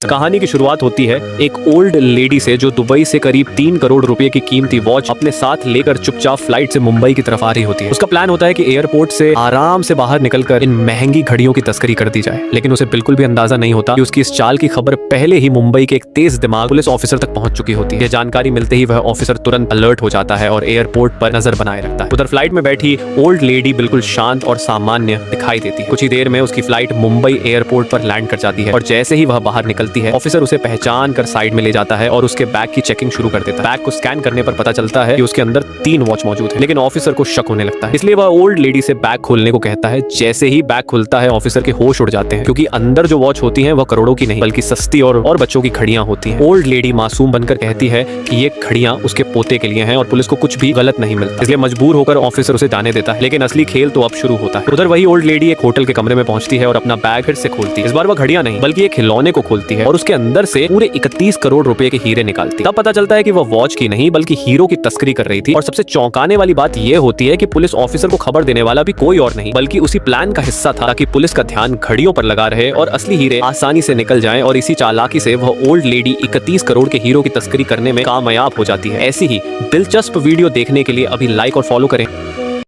कहानी की शुरुआत होती है एक ओल्ड लेडी से जो दुबई से करीब 3 करोड़ रुपए की कीमती वॉच अपने साथ लेकर चुपचाप फ्लाइट से मुंबई की तरफ आ रही होती है। उसका प्लान होता है कि एयरपोर्ट से आराम से बाहर निकलकर इन महंगी घड़ियों की तस्करी कर दी जाए, लेकिन उसे बिल्कुल भी अंदाजा नहीं होता कि उसकी इस चाल की खबर पहले ही मुंबई के एक तेज दिमाग पुलिस ऑफिसर तक पहुंच चुकी होती है। जानकारी मिलते ही वह ऑफिसर तुरंत अलर्ट हो जाता है और एयरपोर्ट पर नजर बनाए रखता है। उधर फ्लाइट में बैठी ओल्ड लेडी बिल्कुल शांत और सामान्य दिखाई देती है। कुछ ही देर में उसकी फ्लाइट मुंबई एयरपोर्ट पर लैंड कर जाती है और जैसे ही वह बाहर निकलती है ऑफिसर उसे पहचान कर साइड में ले जाता है और उसके बैग की चेकिंग शुरू कर देता है। बैग को स्कैन करने पर पता चलता है कि उसके अंदर 3 वॉच मौजूद है, लेकिन ऑफिसर को शक होने लगता है, इसलिए वह ओल्ड लेडी से बैग खोलने को कहता है। जैसे ही बैग खुलता है ऑफिसर के होश उड़ जाते हैं, क्योंकि अंदर जो वॉच होती है वह करोड़ों की नहीं बल्कि सस्ती और बच्चों की घड़ियां होती हैं। ओल्ड लेडी मासूम बनकर कहती है कि ये घड़ियां उसके पोते के लिए हैं और पुलिस को कुछ भी गलत नहीं मिलता, इसलिए मजबूर होकर ऑफिसर उसे जाने देता है। लेकिन असली खेल तो अब शुरू होता है। उधर वही ओल्ड लेडी एक होटल के कमरे में पहुंचती है और अपना बैग फिर से खोलती है। इस बार वह घड़ियां नहीं बल्कि एक खिलौने को खोलती है और उसके अंदर से पूरे 31 करोड़ रुपए के हीरे निकालती। तब पता चलता है कि वह वॉच की नहीं बल्कि हीरो की तस्करी कर रही थी। और सबसे चौंकाने वाली बात यह होती है कि पुलिस ऑफिसर को खबर देने वाला भी कोई और नहीं बल्कि उसी प्लान का हिस्सा था, ताकि पुलिस का ध्यान घड़ियों पर लगा रहे और असली हीरे आसानी से निकल जाएं। और इसी चालाकी से वह ओल्ड लेडी 31 करोड़ के हीरो की तस्करी करने में कामयाब हो जाती है। ऐसी ही दिलचस्प वीडियो देखने के लिए अभी लाइक और फॉलो करें।